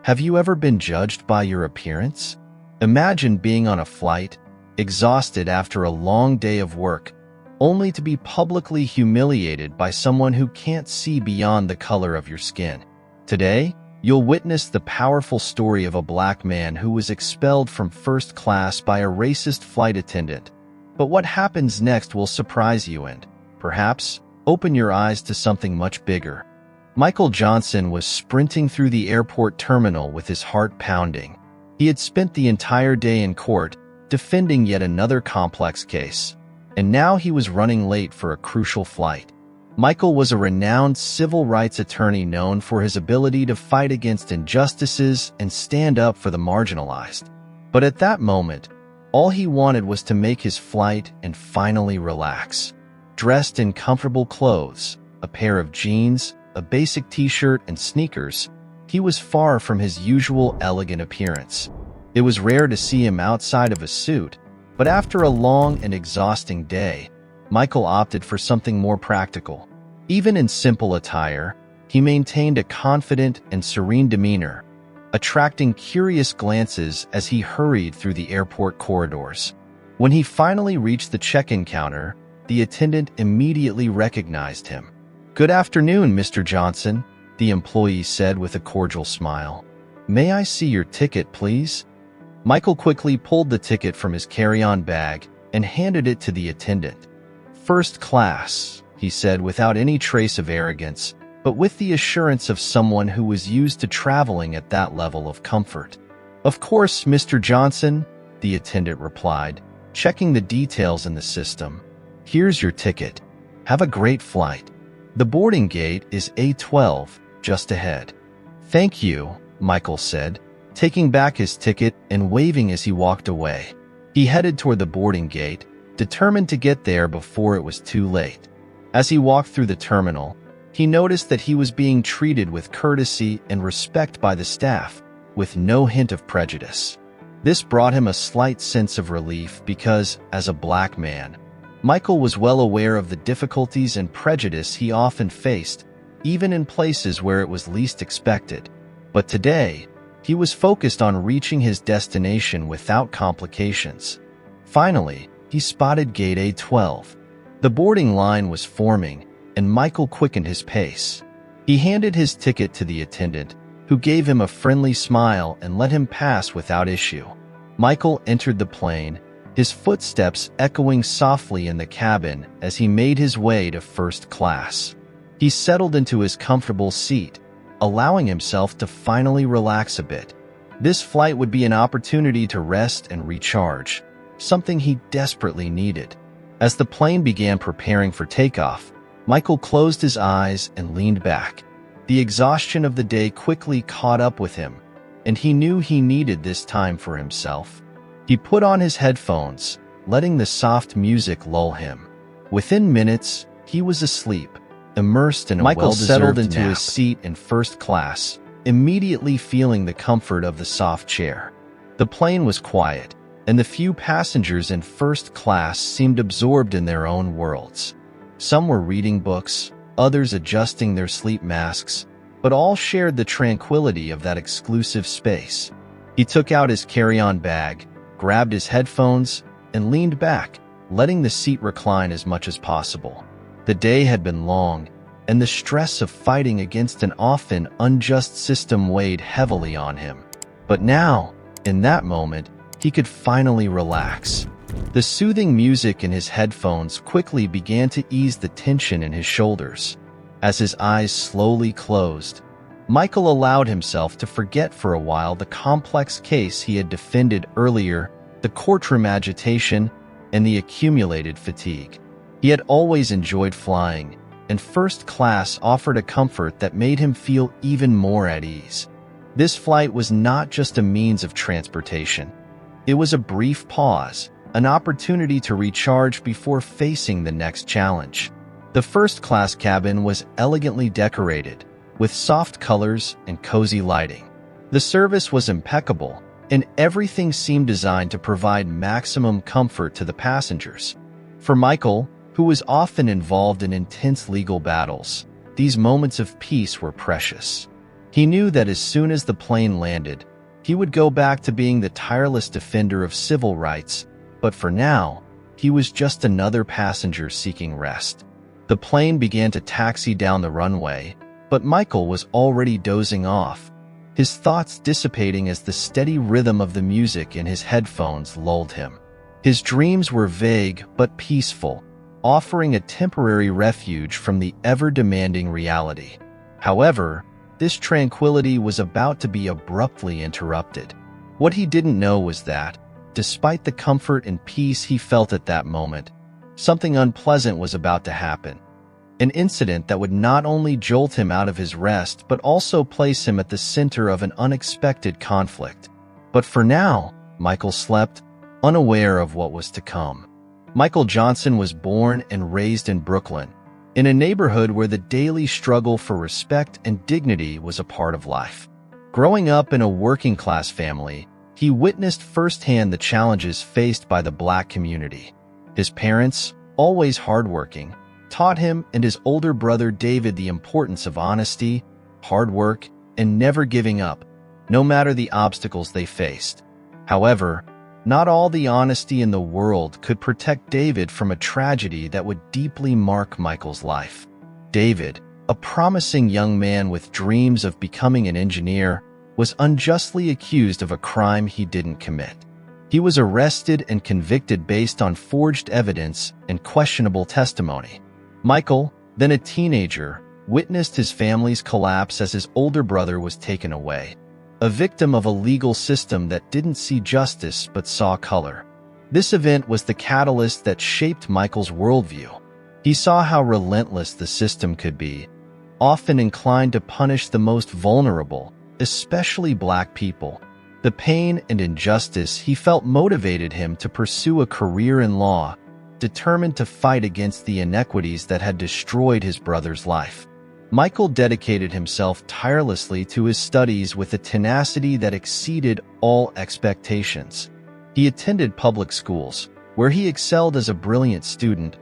Have you ever been judged by your appearance? Imagine being on a flight, exhausted after a long day of work, only to be publicly humiliated by someone who can't see beyond the color of your skin. Today, you'll witness the powerful story of a black man who was expelled from first class by a racist flight attendant. But what happens next will surprise you and, perhaps, open your eyes to something much bigger. Michael Johnson was sprinting through the airport terminal with his heart pounding. He had spent the entire day in court, defending yet another complex case, and now he was running late for a crucial flight. Michael was a renowned civil rights attorney known for his ability to fight against injustices and stand up for the marginalized. But at that moment, all he wanted was to make his flight and finally relax. Dressed in comfortable clothes, a pair of jeans, a basic t-shirt, and sneakers, he was far from his usual elegant appearance. It was rare to see him outside of a suit, but after a long and exhausting day, Michael opted for something more practical. Even in simple attire, he maintained a confident and serene demeanor, attracting curious glances as he hurried through the airport corridors. When he finally reached the check-in counter, the attendant immediately recognized him. "Good afternoon, Mr. Johnson," the employee said with a cordial smile. "May I see your ticket, please?" Michael quickly pulled the ticket from his carry-on bag and handed it to the attendant. "First class," he said without any trace of arrogance, but with the assurance of someone who was used to traveling at that level of comfort. "Of course, Mr. Johnson," the attendant replied, checking the details in the system. "Here's your ticket. Have a great flight. The boarding gate is A12, just ahead." "Thank you," Michael said, taking back his ticket and waving as he walked away. He headed toward the boarding gate, determined to get there before it was too late. As he walked through the terminal, he noticed that he was being treated with courtesy and respect by the staff, with no hint of prejudice. This brought him a slight sense of relief because, as a black man, Michael was well aware of the difficulties and prejudice he often faced, even in places where it was least expected. But today, he was focused on reaching his destination without complications. Finally, he spotted gate A12. The boarding line was forming, and Michael quickened his pace. He handed his ticket to the attendant, who gave him a friendly smile and let him pass without issue. Michael entered the plane, his footsteps echoing softly in the cabin as he made his way to first class. He settled into his comfortable seat, allowing himself to finally relax a bit. This flight would be an opportunity to rest and recharge, something he desperately needed. As the plane began preparing for takeoff, Michael closed his eyes and leaned back. The exhaustion of the day quickly caught up with him, and he knew he needed this time for himself. He put on his headphones, letting the soft music lull him. Within minutes, he was asleep, immersed in a Michael settled well-deserved into nap. his seat in first class, immediately feeling the comfort of the soft chair. The plane was quiet, and the few passengers in first class seemed absorbed in their own worlds. Some were reading books, others adjusting their sleep masks, but all shared the tranquility of that exclusive space. He took out his carry-on bag, grabbed his headphones, and leaned back, letting the seat recline as much as possible. The day had been long, and the stress of fighting against an often unjust system weighed heavily on him. But now, in that moment, he could finally relax. The soothing music in his headphones quickly began to ease the tension in his shoulders. As his eyes slowly closed, Michael allowed himself to forget for a while the complex case he had defended earlier, the courtroom agitation, and the accumulated fatigue. He had always enjoyed flying, and first class offered a comfort that made him feel even more at ease. This flight was not just a means of transportation. It was a brief pause, an opportunity to recharge before facing the next challenge. The first-class cabin was elegantly decorated, with soft colors and cozy lighting. The service was impeccable, and everything seemed designed to provide maximum comfort to the passengers. For Michael, who was often involved in intense legal battles, these moments of peace were precious. He knew that as soon as the plane landed, he would go back to being the tireless defender of civil rights, but for now, he was just another passenger seeking rest. The plane began to taxi down the runway, but Michael was already dozing off, his thoughts dissipating as the steady rhythm of the music in his headphones lulled him. His dreams were vague but peaceful, offering a temporary refuge from the ever-demanding reality. However, this tranquility was about to be abruptly interrupted. What he didn't know was that, despite the comfort and peace he felt at that moment, something unpleasant was about to happen. An incident that would not only jolt him out of his rest but also place him at the center of an unexpected conflict. But for now, Michael slept, unaware of what was to come. Michael Johnson was born and raised in Brooklyn, in a neighborhood where the daily struggle for respect and dignity was a part of life. Growing up in a working-class family, he witnessed firsthand the challenges faced by the Black community. His parents, always hardworking, taught him and his older brother David the importance of honesty, hard work, and never giving up, no matter the obstacles they faced. However, not all the honesty in the world could protect David from a tragedy that would deeply mark Michael's life. David, a promising young man with dreams of becoming an engineer, was unjustly accused of a crime he didn't commit. He was arrested and convicted based on forged evidence and questionable testimony. Michael, then a teenager, witnessed his family's collapse as his older brother was taken away, a victim of a legal system that didn't see justice but saw color. This event was the catalyst that shaped Michael's worldview. He saw how relentless the system could be, often inclined to punish the most vulnerable, especially Black people. The pain and injustice he felt motivated him to pursue a career in law, determined to fight against the inequities that had destroyed his brother's life. Michael dedicated himself tirelessly to his studies with a tenacity that exceeded all expectations. He attended public schools, where he excelled as a brilliant student,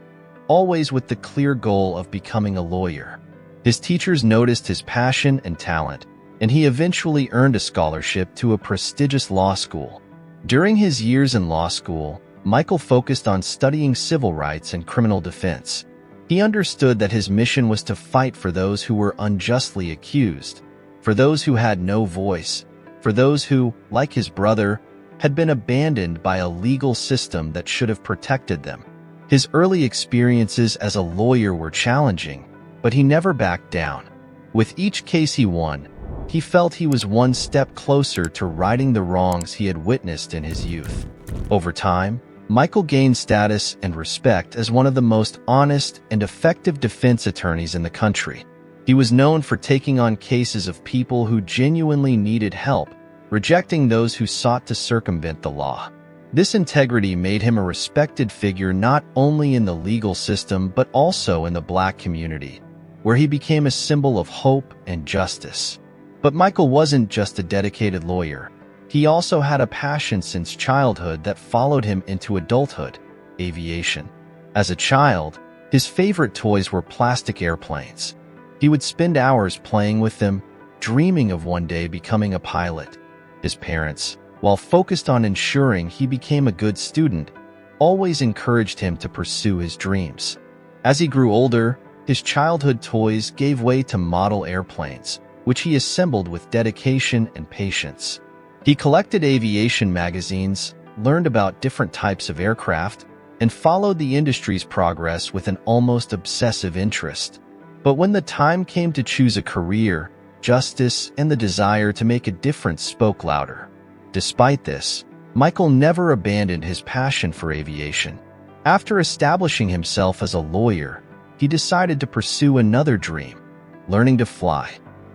always with the clear goal of becoming a lawyer. His teachers noticed his passion and talent, and he eventually earned a scholarship to a prestigious law school. During his years in law school, Michael focused on studying civil rights and criminal defense. He understood that his mission was to fight for those who were unjustly accused, for those who had no voice, for those who, like his brother, had been abandoned by a legal system that should have protected them. His early experiences as a lawyer were challenging, but he never backed down. With each case he won, he felt he was one step closer to righting the wrongs he had witnessed in his youth. Over time, Michael gained status and respect as one of the most honest and effective defense attorneys in the country. He was known for taking on cases of people who genuinely needed help, rejecting those who sought to circumvent the law. This integrity made him a respected figure not only in the legal system but also in the Black community, where he became a symbol of hope and justice. But Michael wasn't just a dedicated lawyer. He also had a passion since childhood that followed him into adulthood: aviation. As a child, his favorite toys were plastic airplanes. He would spend hours playing with them, dreaming of one day becoming a pilot. His parents, while focused on ensuring he became a good student, always encouraged him to pursue his dreams. As he grew older, his childhood toys gave way to model airplanes, which he assembled with dedication and patience. He collected aviation magazines, learned about different types of aircraft, and followed the industry's progress with an almost obsessive interest. But when the time came to choose a career, justice and the desire to make a difference spoke louder. Despite this, Michael never abandoned his passion for aviation. After establishing himself as a lawyer, he decided to pursue another dream: learning to fly.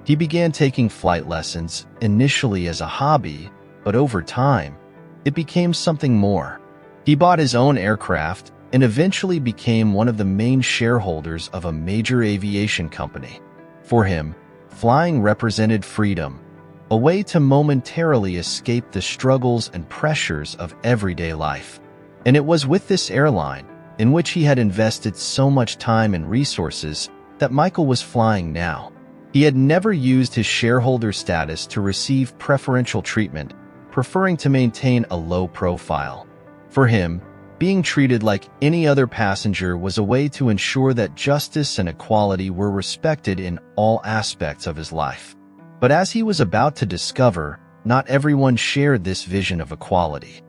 He began taking flight lessons, initially as a hobby, but over time, it became something more. He bought his own aircraft and eventually became one of the main shareholders of a major aviation company. For him, flying represented freedom, a way to momentarily escape the struggles and pressures of everyday life. And it was with this airline, in which he had invested so much time and resources, that Michael was flying now. He had never used his shareholder status to receive preferential treatment, preferring to maintain a low profile. For him, being treated like any other passenger was a way to ensure that justice and equality were respected in all aspects of his life. But as he was about to discover, not everyone shared this vision of equality.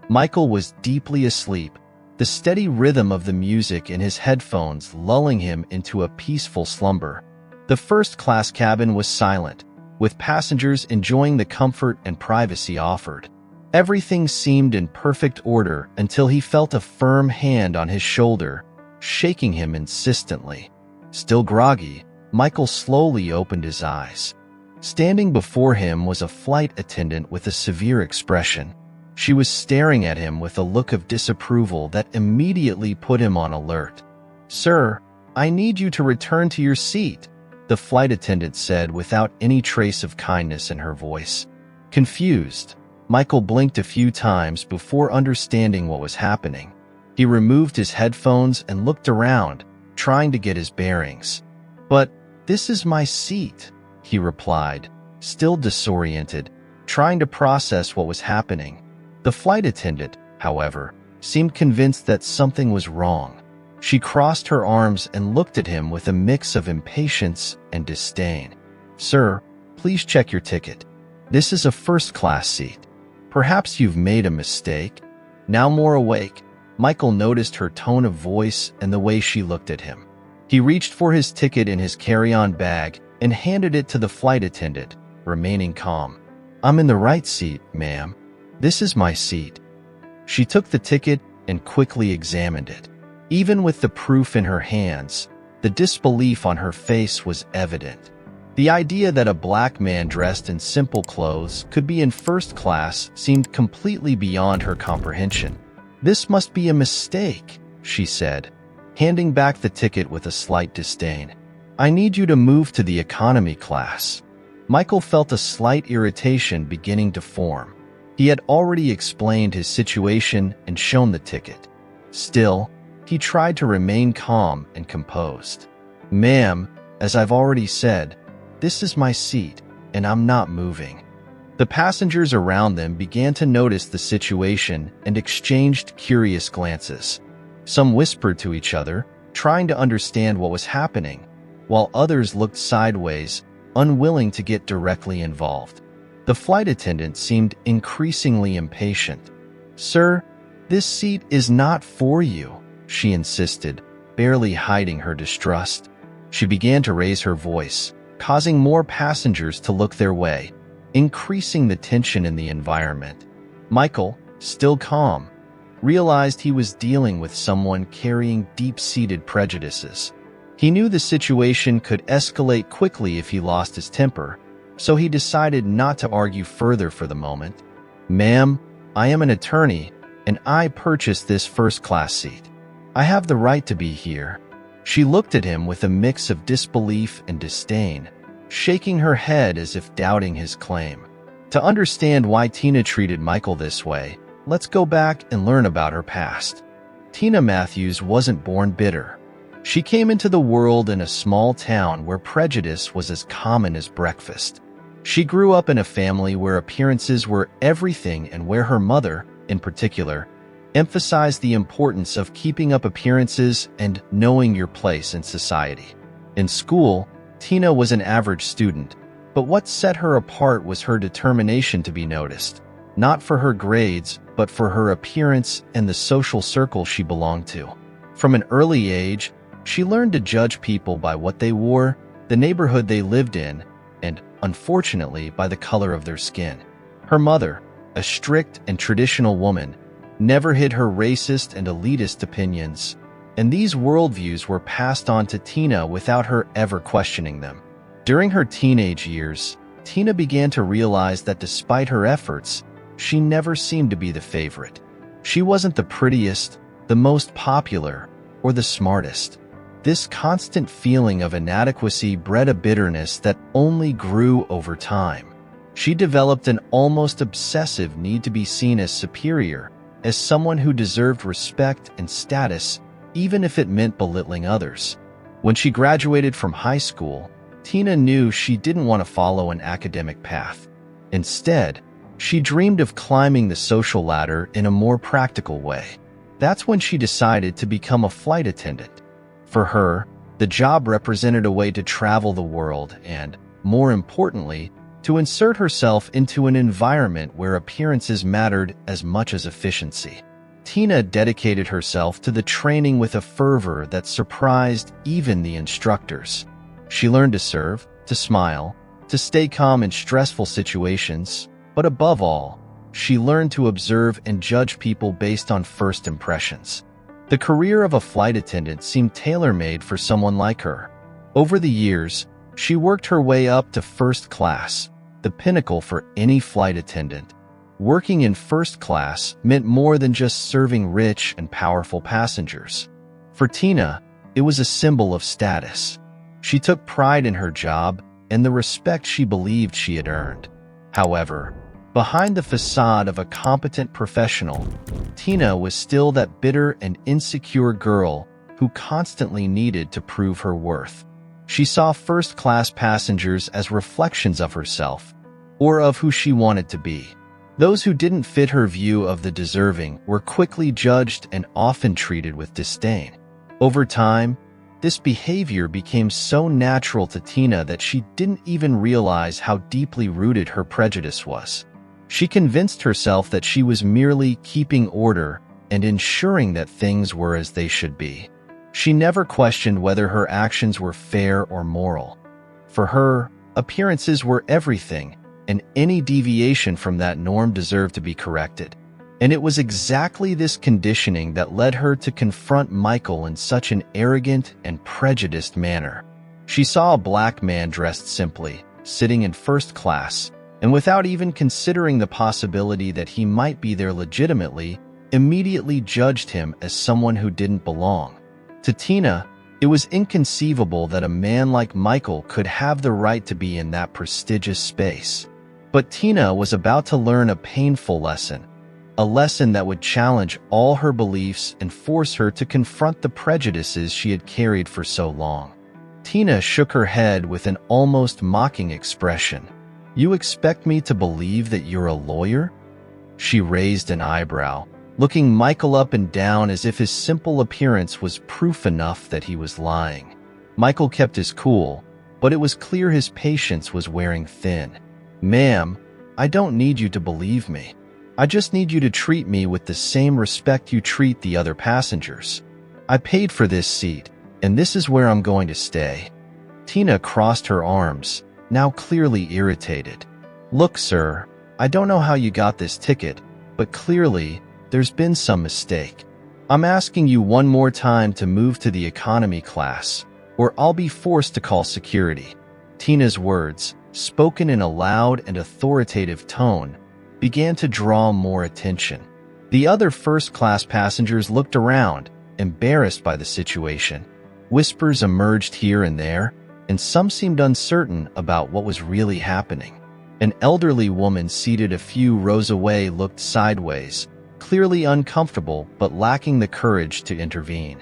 Michael was deeply asleep, the steady rhythm of the music in his headphones lulling him into a peaceful slumber. The first-class cabin was silent, with passengers enjoying the comfort and privacy offered. Everything seemed in perfect order until he felt a firm hand on his shoulder, shaking him insistently. Still groggy, Michael slowly opened his eyes. Standing before him was a flight attendant with a severe expression. She was staring at him with a look of disapproval that immediately put him on alert. "Sir, I need you to return to your seat," the flight attendant said without any trace of kindness in her voice. Confused, Michael blinked a few times before understanding what was happening. He removed his headphones and looked around, trying to get his bearings. "But this is my seat," he replied, still disoriented, trying to process what was happening. The flight attendant, however, seemed convinced that something was wrong. She crossed her arms and looked at him with a mix of impatience and disdain. "Sir, please check your ticket. This is a first-class seat. Perhaps you've made a mistake." Now more awake, Michael noticed her tone of voice and the way she looked at him. He reached for his ticket in his carry-on bag and handed it to the flight attendant, remaining calm. "I'm in the right seat, ma'am. This is my seat." She took the ticket and quickly examined it. Even with the proof in her hands, the disbelief on her face was evident. The idea that a black man dressed in simple clothes could be in first class seemed completely beyond her comprehension. "This must be a mistake," she said, handing back the ticket with a slight disdain. "I need you to move to the economy class." Michael felt a slight irritation beginning to form. He had already explained his situation and shown the ticket. Still, he tried to remain calm and composed. "Ma'am, as I've already said, this is my seat, and I'm not moving." The passengers around them began to notice the situation and exchanged curious glances. Some whispered to each other, trying to understand what was happening, while others looked sideways, unwilling to get directly involved. The flight attendant seemed increasingly impatient. "Sir, this seat is not for you," she insisted, barely hiding her distrust. She began to raise her voice, causing more passengers to look their way, increasing the tension in the environment. Michael, still calm, realized he was dealing with someone carrying deep-seated prejudices. He knew the situation could escalate quickly if he lost his temper, so he decided not to argue further for the moment. "Ma'am, I am an attorney, and I purchased this first-class seat. I have the right to be here." She looked at him with a mix of disbelief and disdain, shaking her head as if doubting his claim. To understand why Tina treated Michael this way, let's go back and learn about her past. Tina Matthews wasn't born bitter. She came into the world in a small town where prejudice was as common as breakfast. She grew up in a family where appearances were everything and where her mother, in particular, emphasized the importance of keeping up appearances and knowing your place in society. In school, Tina was an average student, but what set her apart was her determination to be noticed, not for her grades, but for her appearance and the social circle she belonged to. From an early age, she learned to judge people by what they wore, the neighborhood they lived in, and, unfortunately, by the color of their skin. Her mother, a strict and traditional woman, never hid her racist and elitist opinions, and these worldviews were passed on to Tina without her ever questioning them. During her teenage years, Tina began to realize that despite her efforts, she never seemed to be the favorite. She wasn't the prettiest, the most popular, or the smartest. This constant feeling of inadequacy bred a bitterness that only grew over time. She developed an almost obsessive need to be seen as superior, as someone who deserved respect and status, even if it meant belittling others. When she graduated from high school, Tina knew she didn't want to follow an academic path. Instead, she dreamed of climbing the social ladder in a more practical way. That's when she decided to become a flight attendant. For her, the job represented a way to travel the world and, more importantly, to insert herself into an environment where appearances mattered as much as efficiency. Tina dedicated herself to the training with a fervor that surprised even the instructors. She learned to serve, to smile, to stay calm in stressful situations, but above all, she learned to observe and judge people based on first impressions. The career of a flight attendant seemed tailor-made for someone like her. Over the years, she worked her way up to first class, the pinnacle for any flight attendant. Working in first class meant more than just serving rich and powerful passengers. For Tina, it was a symbol of status. She took pride in her job and the respect she believed she had earned. However, behind the facade of a competent professional, Tina was still that bitter and insecure girl who constantly needed to prove her worth. She saw first-class passengers as reflections of herself, or of who she wanted to be. Those who didn't fit her view of the deserving were quickly judged and often treated with disdain. Over time, this behavior became so natural to Tina that she didn't even realize how deeply rooted her prejudice was. She convinced herself that she was merely keeping order and ensuring that things were as they should be. She never questioned whether her actions were fair or moral. For her, appearances were everything, and any deviation from that norm deserved to be corrected. And it was exactly this conditioning that led her to confront Michael in such an arrogant and prejudiced manner. She saw a black man dressed simply, sitting in first class, and without even considering the possibility that he might be there legitimately, immediately judged him as someone who didn't belong. To Tina, it was inconceivable that a man like Michael could have the right to be in that prestigious space. But Tina was about to learn a painful lesson, a lesson that would challenge all her beliefs and force her to confront the prejudices she had carried for so long. Tina shook her head with an almost mocking expression. "You expect me to believe that you're a lawyer?" She raised an eyebrow, looking Michael up and down as if his simple appearance was proof enough that he was lying. Michael kept his cool, but it was clear his patience was wearing thin. "Ma'am, I don't need you to believe me. I just need you to treat me with the same respect you treat the other passengers. I paid for this seat, and this is where I'm going to stay." Tina crossed her arms, now clearly irritated. "Look, sir, I don't know how you got this ticket, but clearly, there's been some mistake. I'm asking you one more time to move to the economy class, or I'll be forced to call security." Tina's words, spoken in a loud and authoritative tone, began to draw more attention. The other first-class passengers looked around, embarrassed by the situation. Whispers emerged here and there, and some seemed uncertain about what was really happening. An elderly woman seated a few rows away looked sideways, clearly uncomfortable but lacking the courage to intervene.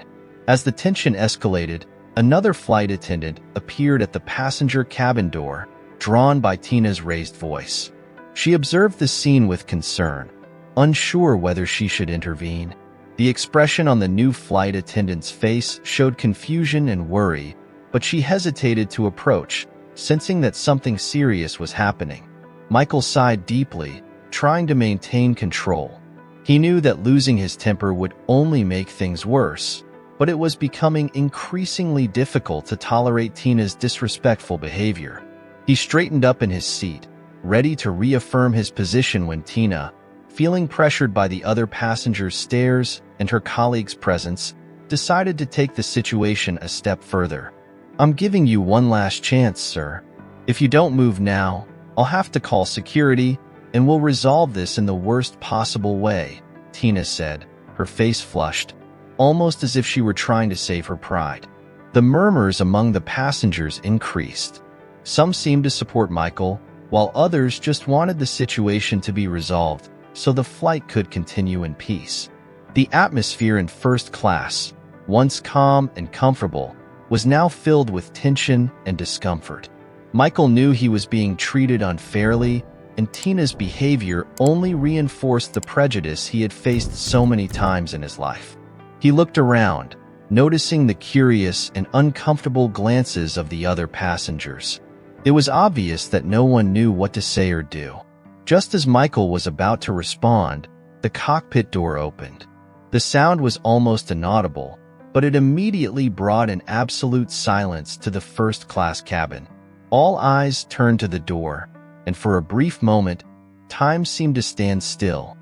As the tension escalated, another flight attendant appeared at the passenger cabin door, drawn by Tina's raised voice. She observed the scene with concern, unsure whether she should intervene. The expression on the new flight attendant's face showed confusion and worry, but she hesitated to approach, sensing that something serious was happening. Michael sighed deeply, trying to maintain control. He knew that losing his temper would only make things worse, but it was becoming increasingly difficult to tolerate Tina's disrespectful behavior. He straightened up in his seat, ready to reaffirm his position when Tina, feeling pressured by the other passengers' stares and her colleague's presence, decided to take the situation a step further. "I'm giving you one last chance, sir. If you don't move now, I'll have to call security, and we'll resolve this in the worst possible way," Tina said, her face flushed, almost as if she were trying to save her pride. The murmurs among the passengers increased. Some seemed to support Michael, while others just wanted the situation to be resolved so the flight could continue in peace. The atmosphere in first class, once calm and comfortable, was now filled with tension and discomfort. Michael knew he was being treated unfairly, and Tina's behavior only reinforced the prejudice he had faced so many times in his life. He looked around, noticing the curious and uncomfortable glances of the other passengers. It was obvious that no one knew what to say or do. Just as Michael was about to respond, the cockpit door opened. The sound was almost inaudible, but it immediately brought an absolute silence to the first-class cabin. All eyes turned to the door, and for a brief moment, time seemed to stand still.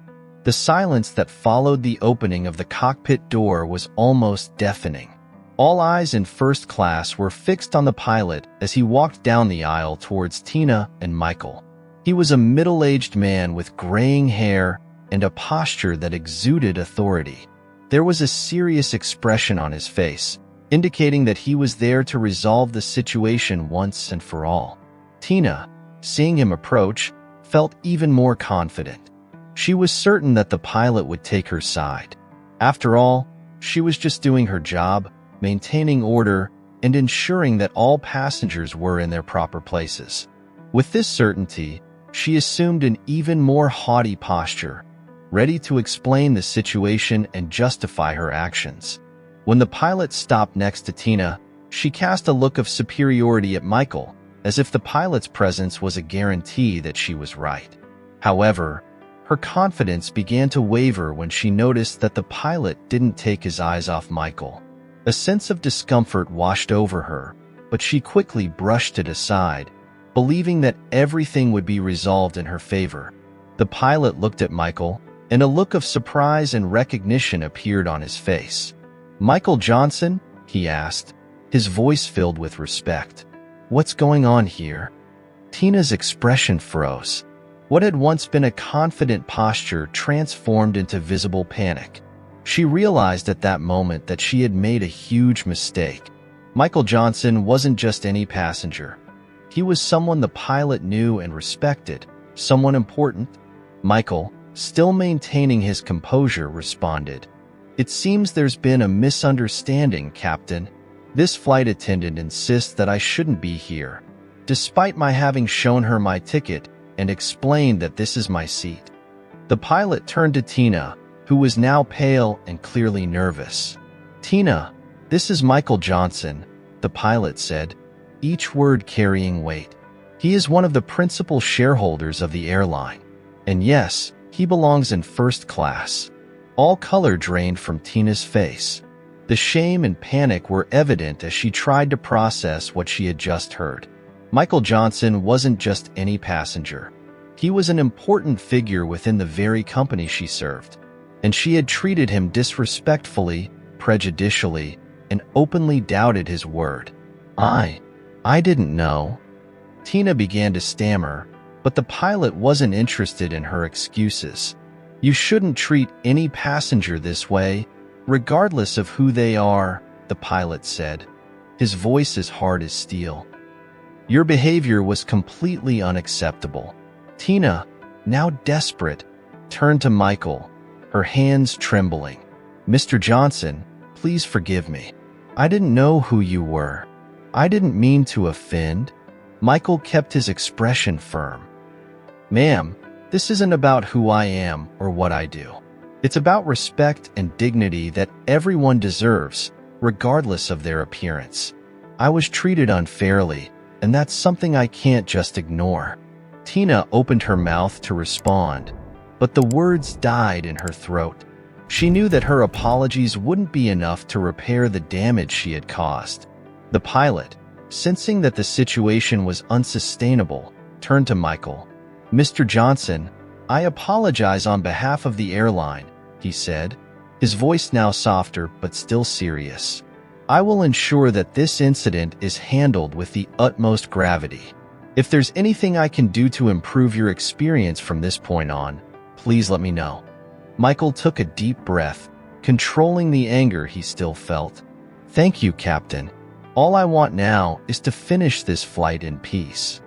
The silence that followed the opening of the cockpit door was almost deafening. All eyes in first class were fixed on the pilot as he walked down the aisle towards Tina and Michael. He was a middle-aged man with graying hair and a posture that exuded authority. There was a serious expression on his face, indicating that he was there to resolve the situation once and for all. Tina, seeing him approach, felt even more confident. She was certain that the pilot would take her side. After all, she was just doing her job, maintaining order, and ensuring that all passengers were in their proper places. With this certainty, she assumed an even more haughty posture, ready to explain the situation and justify her actions. When the pilot stopped next to Tina, she cast a look of superiority at Michael, as if the pilot's presence was a guarantee that she was right. However, her confidence began to waver when she noticed that the pilot didn't take his eyes off Michael. A sense of discomfort washed over her, but she quickly brushed it aside, believing that everything would be resolved in her favor. The pilot looked at Michael, and a look of surprise and recognition appeared on his face. "Michael Johnson?" he asked, his voice filled with respect. "What's going on here?" Tina's expression froze. What had once been a confident posture transformed into visible panic. She realized at that moment that she had made a huge mistake. Michael Johnson wasn't just any passenger. He was someone the pilot knew and respected, someone important. Michael, still maintaining his composure, responded, "It seems there's been a misunderstanding, Captain. This flight attendant insists that I shouldn't be here, despite my having shown her my ticket and explained that this is my seat." The pilot turned to Tina, who was now pale and clearly nervous. "Tina, this is Michael Johnson," the pilot said, each word carrying weight. "He is one of the principal shareholders of the airline. And yes, he belongs in first class." All color drained from Tina's face. The shame and panic were evident as she tried to process what she had just heard. Michael Johnson wasn't just any passenger. He was an important figure within the very company she served, and she had treated him disrespectfully, prejudicially, and openly doubted his word. I didn't know." Tina began to stammer, but the pilot wasn't interested in her excuses. "You shouldn't treat any passenger this way, regardless of who they are," the pilot said, his voice as hard as steel. "Your behavior was completely unacceptable." Tina, now desperate, turned to Michael, her hands trembling. "Mr. Johnson, please forgive me. I didn't know who you were. I didn't mean to offend." Michael kept his expression firm. "Ma'am, this isn't about who I am or what I do. It's about respect and dignity that everyone deserves, regardless of their appearance. I was treated unfairly, and that's something I can't just ignore." Tina opened her mouth to respond, but the words died in her throat. She knew that her apologies wouldn't be enough to repair the damage she had caused. The pilot, sensing that the situation was unsustainable, turned to Michael. "Mr. Johnson, I apologize on behalf of the airline," he said, his voice now softer but still serious. "I will ensure that this incident is handled with the utmost gravity. If there's anything I can do to improve your experience from this point on, please let me know." Michael took a deep breath, controlling the anger he still felt. "Thank you, Captain. All I want now is to finish this flight in peace."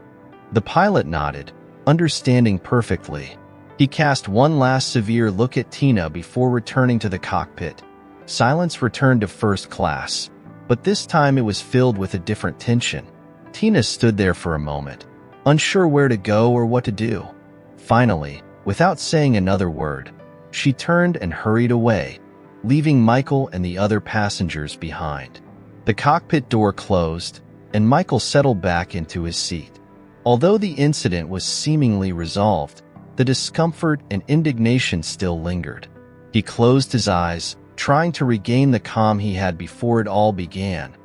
The pilot nodded, understanding perfectly. He cast one last severe look at Tina before returning to the cockpit. Silence returned to first class, but this time it was filled with a different tension. Tina stood there for a moment, unsure where to go or what to do. Finally, without saying another word, she turned and hurried away, leaving Michael and the other passengers behind. The cockpit door closed, and Michael settled back into his seat. Although the incident was seemingly resolved, the discomfort and indignation still lingered. He closed his eyes, trying to regain the calm he had before it all began.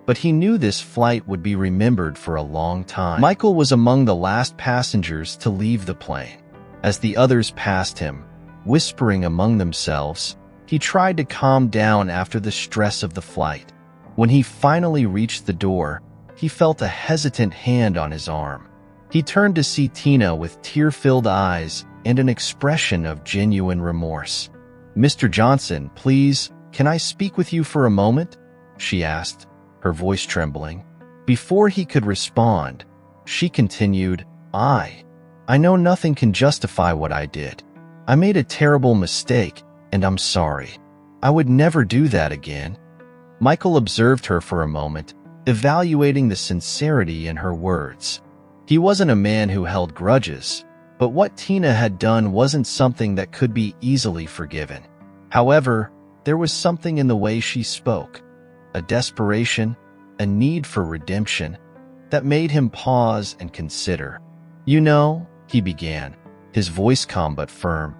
But he knew this flight would be remembered for a long time. Michael was among the last passengers to leave the plane. As the others passed him, whispering among themselves, he tried to calm down after the stress of the flight. When he finally reached the door, he felt a hesitant hand on his arm. He turned to see Tina with tear-filled eyes and an expression of genuine remorse. "Mr. Johnson, please, can I speak with you for a moment?" she asked, her voice trembling. Before he could respond, she continued, I know nothing can justify what I did. I made a terrible mistake, and I'm sorry. I would never do that again." Michael observed her for a moment, evaluating the sincerity in her words. He wasn't a man who held grudges, but what Tina had done wasn't something that could be easily forgiven. However, there was something in the way she spoke, a desperation, a need for redemption, that made him pause and consider. "You know," he began, his voice calm but firm,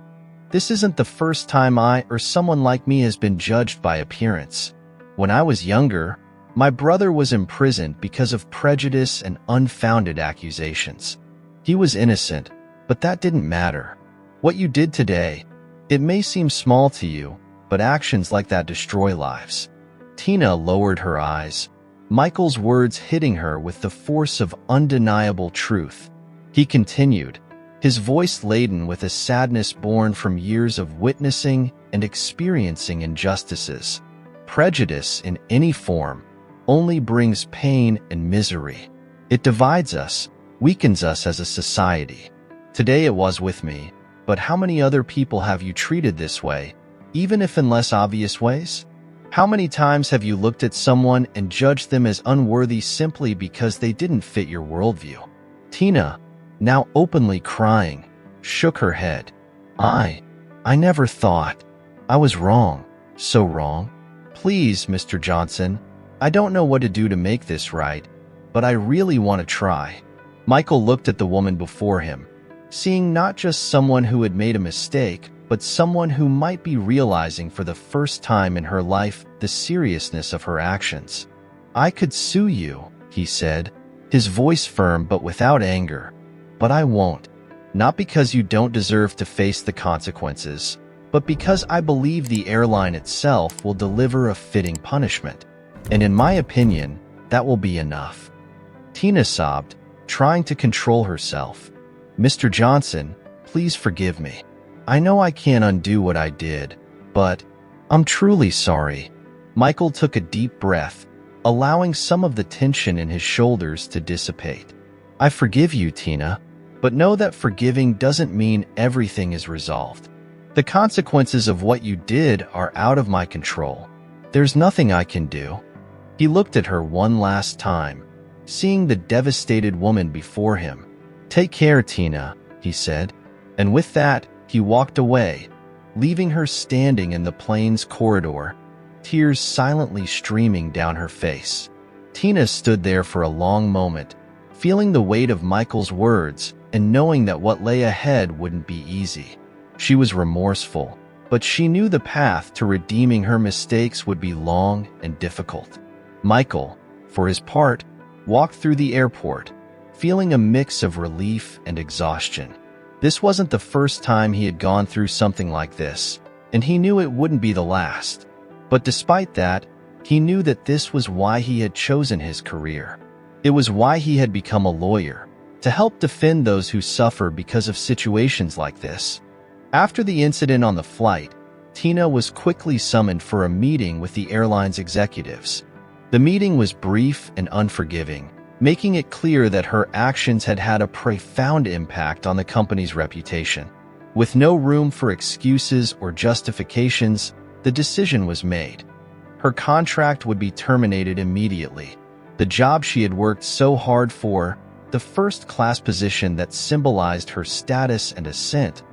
"this isn't the first time I or someone like me has been judged by appearance. When I was younger, my brother was imprisoned because of prejudice and unfounded accusations. He was innocent, but that didn't matter. What you did today, it may seem small to you, but actions like that destroy lives." Tina lowered her eyes, Michael's words hitting her with the force of undeniable truth. He continued, his voice laden with a sadness born from years of witnessing and experiencing injustices. "Prejudice in any form only brings pain and misery. It divides us, weakens us as a society. Today it was with me, but how many other people have you treated this way, even if in less obvious ways? How many times have you looked at someone and judged them as unworthy simply because they didn't fit your worldview?" Tina, now openly crying, shook her head. I never thought. I was wrong, so wrong. Please, Mr. Johnson, I don't know what to do to make this right, but I really want to try." Michael looked at the woman before him, seeing not just someone who had made a mistake, but someone who might be realizing for the first time in her life the seriousness of her actions. "I could sue you," he said, his voice firm but without anger. "But I won't. Not because you don't deserve to face the consequences, but because I believe the airline itself will deliver a fitting punishment. And in my opinion, that will be enough." Tina sobbed, trying to control herself. "Mr. Johnson, please forgive me. I know I can't undo what I did, but I'm truly sorry." Michael took a deep breath, allowing some of the tension in his shoulders to dissipate. "I forgive you, Tina, but know that forgiving doesn't mean everything is resolved. The consequences of what you did are out of my control. There's nothing I can do." He looked at her one last time, seeing the devastated woman before him. "Take care, Tina," he said, and with that, he walked away, leaving her standing in the plane's corridor, tears silently streaming down her face. Tina stood there for a long moment, feeling the weight of Michael's words and knowing that what lay ahead wouldn't be easy. She was remorseful, but she knew the path to redeeming her mistakes would be long and difficult. Michael, for his part, walked through the airport, feeling a mix of relief and exhaustion. This wasn't the first time he had gone through something like this, and he knew it wouldn't be the last. But despite that, he knew that this was why he had chosen his career. It was why he had become a lawyer, to help defend those who suffer because of situations like this. After the incident on the flight, Tina was quickly summoned for a meeting with the airline's executives. The meeting was brief and unforgiving, making it clear that her actions had had a profound impact on the company's reputation. With no room for excuses or justifications, the decision was made. Her contract would be terminated immediately. The job she had worked so hard for, the first-class position that symbolized her status and ascent,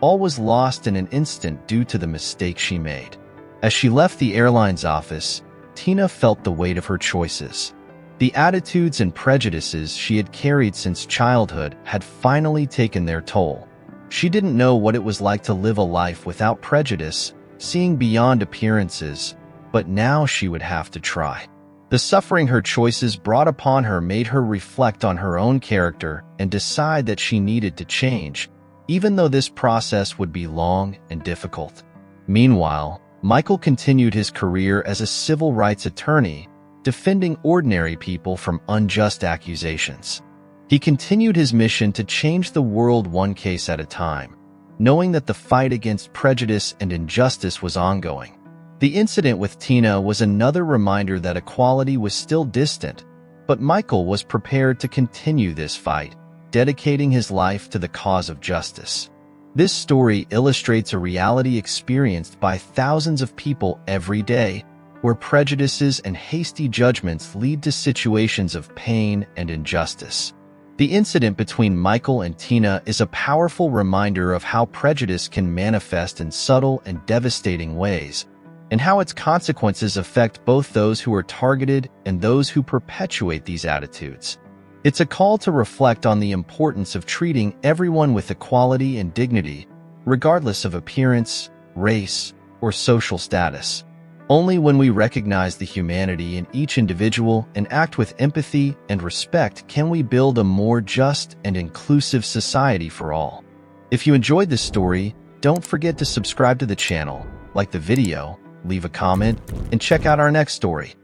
all was lost in an instant due to the mistake she made. As she left the airline's office, Tina felt the weight of her choices. The attitudes and prejudices she had carried since childhood had finally taken their toll. She didn't know what it was like to live a life without prejudice, seeing beyond appearances, but now she would have to try. The suffering her choices brought upon her made her reflect on her own character and decide that she needed to change, even though this process would be long and difficult. Meanwhile, Michael continued his career as a civil rights attorney, defending ordinary people from unjust accusations. He continued his mission to change the world one case at a time, knowing that the fight against prejudice and injustice was ongoing. The incident with Tina was another reminder that equality was still distant, but Michael was prepared to continue this fight, dedicating his life to the cause of justice. This story illustrates a reality experienced by thousands of people every day, where prejudices and hasty judgments lead to situations of pain and injustice. The incident between Michael and Tina is a powerful reminder of how prejudice can manifest in subtle and devastating ways, and how its consequences affect both those who are targeted and those who perpetuate these attitudes. It's a call to reflect on the importance of treating everyone with equality and dignity, regardless of appearance, race, or social status. Only when we recognize the humanity in each individual and act with empathy and respect can we build a more just and inclusive society for all. If you enjoyed this story, don't forget to subscribe to the channel, like the video, leave a comment, and check out our next story.